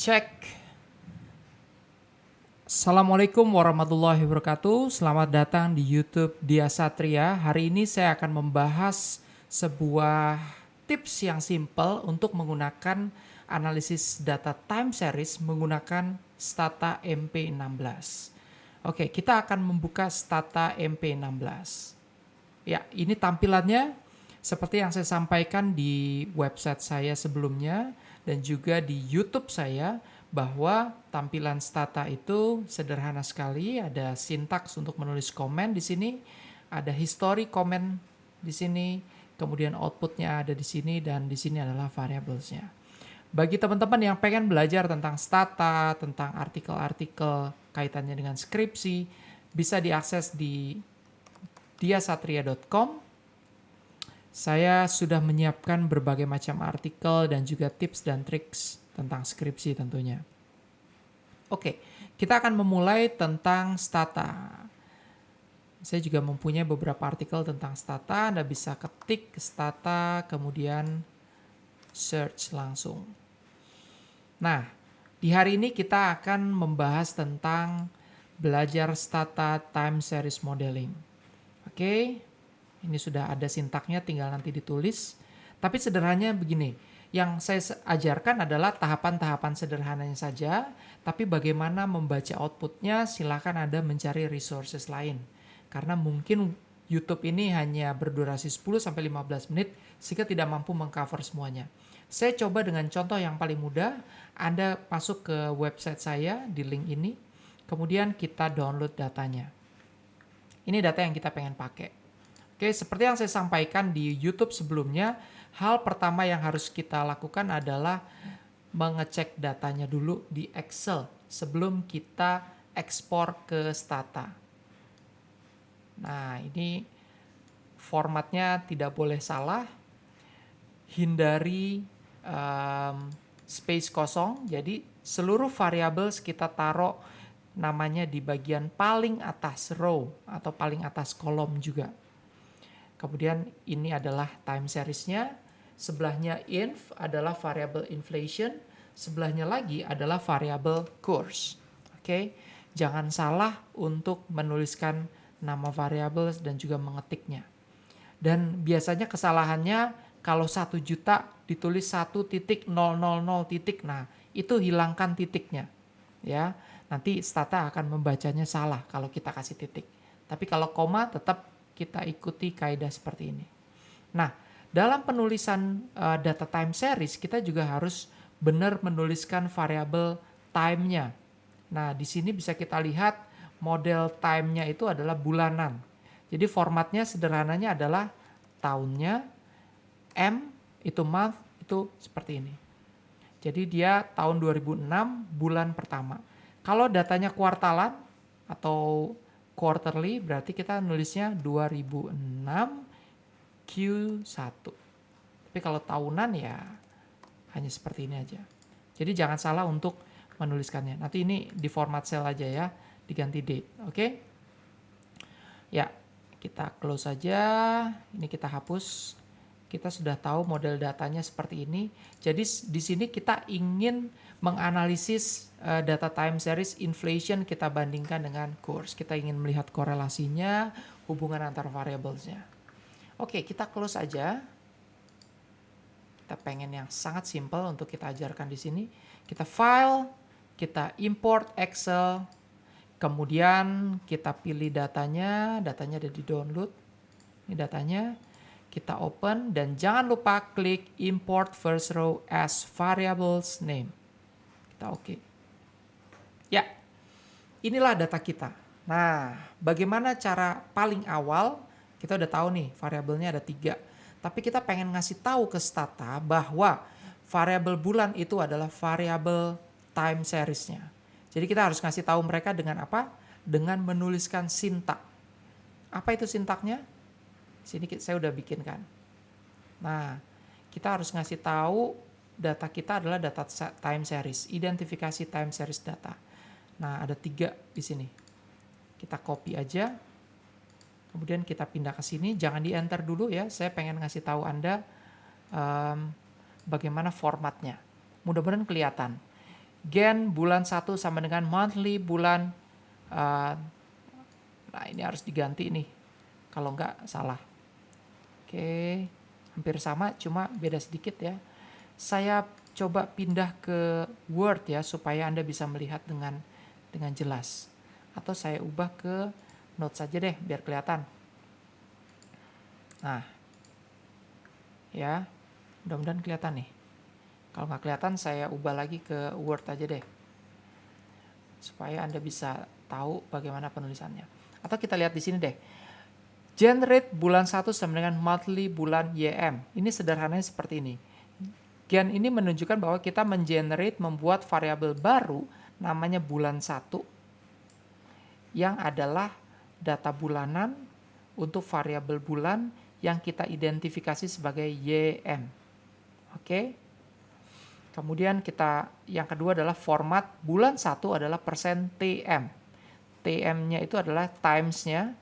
Cek. Assalamualaikum warahmatullahi wabarakatuh. Selamat datang di YouTube Dia Satria. Hari ini saya akan membahas sebuah tips yang simple untuk menggunakan analisis data time series menggunakan Stata MP16. Oke, kita akan membuka Stata MP16. Ya, ini tampilannya seperti yang saya sampaikan di website saya sebelumnya dan juga di YouTube saya, bahwa tampilan Stata itu sederhana sekali. Ada sintaks untuk menulis komen di sini, ada history komen di sini, kemudian outputnya ada di sini, dan di sini adalah variablesnya. Bagi teman-teman yang pengen belajar tentang Stata, tentang artikel-artikel kaitannya dengan skripsi, bisa diakses di diasatria.com. Saya sudah menyiapkan berbagai macam artikel dan juga tips dan triks tentang skripsi tentunya. Oke, kita akan memulai tentang Stata. Saya juga mempunyai beberapa artikel tentang Stata. Anda bisa ketik Stata, kemudian search langsung. Nah, di hari ini kita akan membahas tentang belajar Stata Time Series Modeling. Oke, ini sudah ada sintaknya, tinggal nanti ditulis. Tapi sederhananya begini, yang saya ajarkan adalah tahapan-tahapan sederhananya saja, tapi bagaimana membaca outputnya silakan Anda mencari resources lain. Karena mungkin YouTube ini hanya berdurasi 10-15 menit, sehingga tidak mampu mengcover semuanya. Saya coba dengan contoh yang paling mudah, Anda masuk ke website saya di link ini, kemudian kita download datanya. Ini data yang kita pengen pakai. Oke, seperti yang saya sampaikan di YouTube sebelumnya, hal pertama yang harus kita lakukan adalah mengecek datanya dulu di Excel sebelum kita ekspor ke Stata. Nah, ini formatnya tidak boleh salah. Hindari space kosong, jadi seluruh variabel kita taruh namanya di bagian paling atas row atau paling atas kolom juga. Kemudian ini adalah time series-nya, sebelahnya inf adalah variable inflation, sebelahnya lagi adalah variable course. Oke, jangan salah untuk menuliskan nama variable dan juga mengetiknya. Dan biasanya kesalahannya kalau 1 juta ditulis 1.000 titik, nah itu hilangkan titiknya. Ya, nanti Stata akan membacanya salah kalau kita kasih titik. Tapi kalau koma tetap kita ikuti kaidah seperti ini. Nah, dalam penulisan data time series kita juga harus benar menuliskan variabel time-nya. Nah, di sini bisa kita lihat model time-nya itu adalah bulanan. Jadi formatnya sederhananya adalah tahunnya, M itu month, itu seperti ini. Jadi dia tahun 2006 bulan pertama. Kalau datanya kuartalan atau quarterly berarti kita nulisnya 2006 Q1. Tapi kalau tahunan ya hanya seperti ini aja. Jadi jangan salah untuk menuliskannya. Nanti ini di format cell aja ya, diganti date. Oke? Ya, kita close saja. Ini kita hapus. Kita sudah tahu model datanya seperti ini. Jadi di sini kita ingin menganalisis data time series inflation kita bandingkan dengan course. Kita ingin melihat korelasinya, hubungan antar variablesnya. Oke, kita close aja. Kita pengen yang sangat simple untuk kita ajarkan di sini. Kita file, kita import Excel, kemudian kita pilih datanya ada di download. Ini datanya. Kita open dan jangan lupa klik import first row as variables name. Kita oke. Ya, inilah data kita. Nah, bagaimana cara paling awal? Kita udah tahu nih variabelnya ada 3. Tapi kita pengen ngasih tahu ke Stata bahwa variabel bulan itu adalah variabel time series-nya. Jadi kita harus ngasih tahu mereka dengan apa? Dengan menuliskan sintak. Apa itu sintaknya? Sini saya udah bikinkan. Nah, kita harus ngasih tahu data kita adalah data time series, identifikasi time series data. Nah, ada 3 di sini. Kita copy aja. Kemudian kita pindah ke sini, jangan di enter dulu ya. Saya pengen ngasih tahu Anda bagaimana formatnya. Mudah-mudahan kelihatan. Gen bulan 1 sama dengan monthly bulan, nah ini harus diganti nih, kalau enggak salah. Oke, hampir sama, cuma beda sedikit ya. Saya coba pindah ke Word ya, supaya Anda bisa melihat dengan jelas. Atau saya ubah ke Notes saja deh, biar kelihatan. Nah, ya, mudah-mudahan kelihatan nih. Kalau nggak kelihatan, saya ubah lagi ke Word aja deh, supaya Anda bisa tahu bagaimana penulisannya. Atau kita lihat di sini deh. Generate bulan 1 sama dengan monthly bulan YM. Ini sederhananya seperti ini. Gen ini menunjukkan bahwa kita membuat variabel baru namanya bulan 1 yang adalah data bulanan untuk variabel bulan yang kita identifikasi sebagai YM. Oke. Kemudian yang kedua adalah format bulan 1 adalah %TM. TM-nya itu adalah times-nya.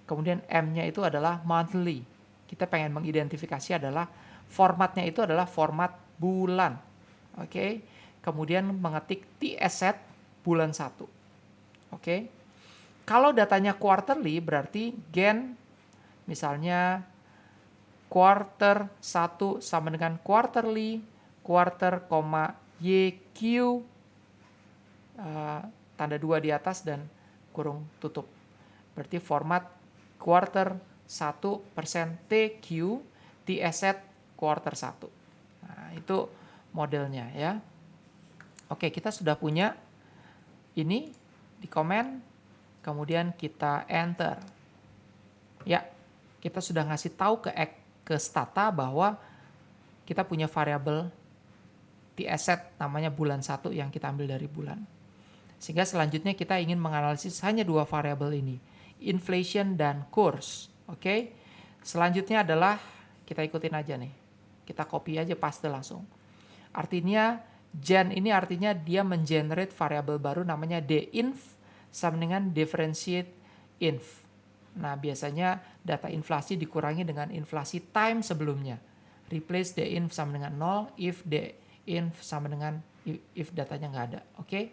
Kemudian M-nya itu adalah monthly. Kita pengen mengidentifikasi adalah formatnya itu adalah format bulan. Oke. Kemudian mengetik tsset bulan 1. Oke. Kalau datanya quarterly berarti gen misalnya quarter 1 sama dengan quarterly, quarter, YQ, tanda 2 di atas dan kurung tutup. Berarti format quarter 1 %TQ tsset quarter 1. Nah, itu modelnya ya. Oke, kita sudah punya ini di komen, kemudian kita enter. Ya, kita sudah ngasih tahu ke Stata bahwa kita punya variabel tsset namanya bulan 1 yang kita ambil dari bulan. Sehingga selanjutnya kita ingin menganalisis hanya 2 variabel ini, inflation dan course. Oke. Selanjutnya adalah kita ikutin aja nih. Kita copy aja paste langsung. Artinya gen ini artinya dia mengenerate variabel baru namanya dinf sama dengan differentiate inf. Nah, biasanya data inflasi dikurangi dengan inflasi time sebelumnya. Replace dinf sama dengan 0 if dinf sama dengan if datanya nggak ada. Oke.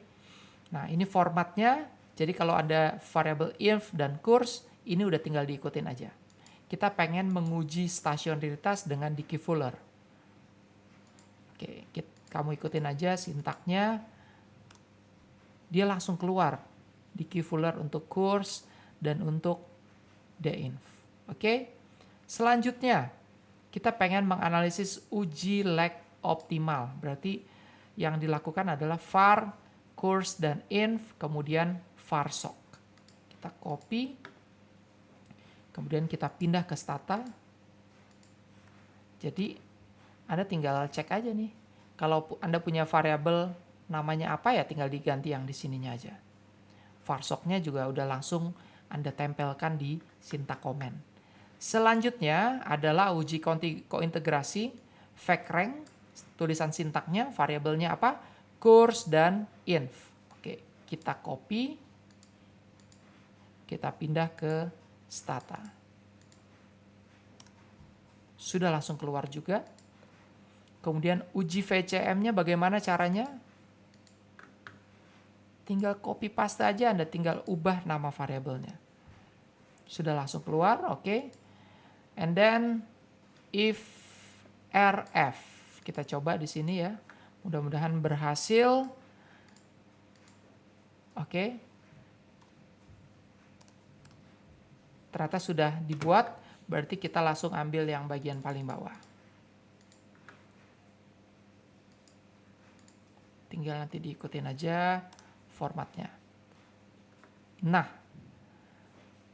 Nah, ini formatnya. Jadi kalau ada variabel inf dan course, ini udah tinggal diikutin aja. Kita pengen menguji stasionaritas dengan Dickey Fuller. Oke, kamu ikutin aja sintaknya. Dia langsung keluar Dickey Fuller untuk course dan untuk dinf. Oke. Selanjutnya, kita pengen menganalisis uji lag optimal. Berarti yang dilakukan adalah var, course, dan inf, kemudian var sock. Kita copy, kemudian kita pindah ke Stata. Jadi Anda tinggal cek aja nih. Kalau Anda punya variabel namanya apa ya tinggal diganti yang di sininya aja. Var sock-nya juga udah langsung Anda tempelkan di sintak komen. Selanjutnya adalah uji kointegrasi fact rank. Tulisan sintaknya, variabelnya apa? Course dan inf. Oke, kita copy. Kita pindah ke Stata. Sudah langsung keluar juga. Kemudian uji VCM-nya bagaimana caranya? Tinggal copy paste aja, Anda tinggal ubah nama variabelnya. Sudah langsung keluar, oke. And then if rf, kita coba di sini ya. Mudah-mudahan berhasil. Oke. Ternyata sudah dibuat, berarti kita langsung ambil yang bagian paling bawah. Tinggal nanti diikutin aja formatnya. Nah,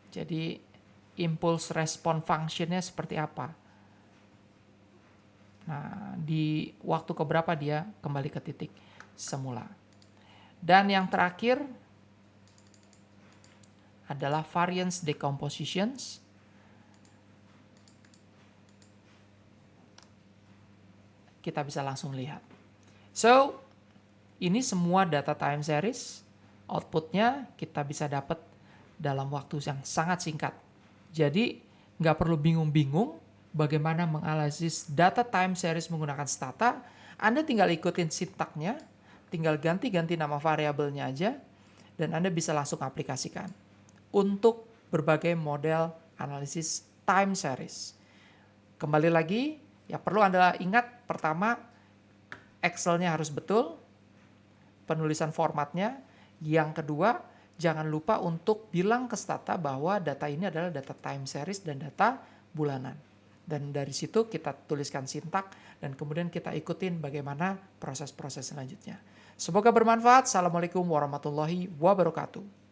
jadi impulse response function-nya seperti apa? Nah, di waktu keberapa dia kembali ke titik semula. Dan yang terakhir adalah variance decompositions. Kita bisa langsung lihat. So, ini semua data time series. Outputnya kita bisa dapat dalam waktu yang sangat singkat. Jadi, nggak perlu bingung-bingung bagaimana menganalisis data time series menggunakan Stata. Anda tinggal ikutin sintaknya, tinggal ganti-ganti nama variabelnya aja dan Anda bisa langsung aplikasikan untuk berbagai model analisis time series. Kembali lagi, ya perlu Anda ingat pertama Excel-nya harus betul, penulisan formatnya. Yang kedua, jangan lupa untuk bilang ke Stata bahwa data ini adalah data time series dan data bulanan. Dan dari situ kita tuliskan sintak dan kemudian kita ikutin bagaimana proses-proses selanjutnya. Semoga bermanfaat. Assalamualaikum warahmatullahi wabarakatuh.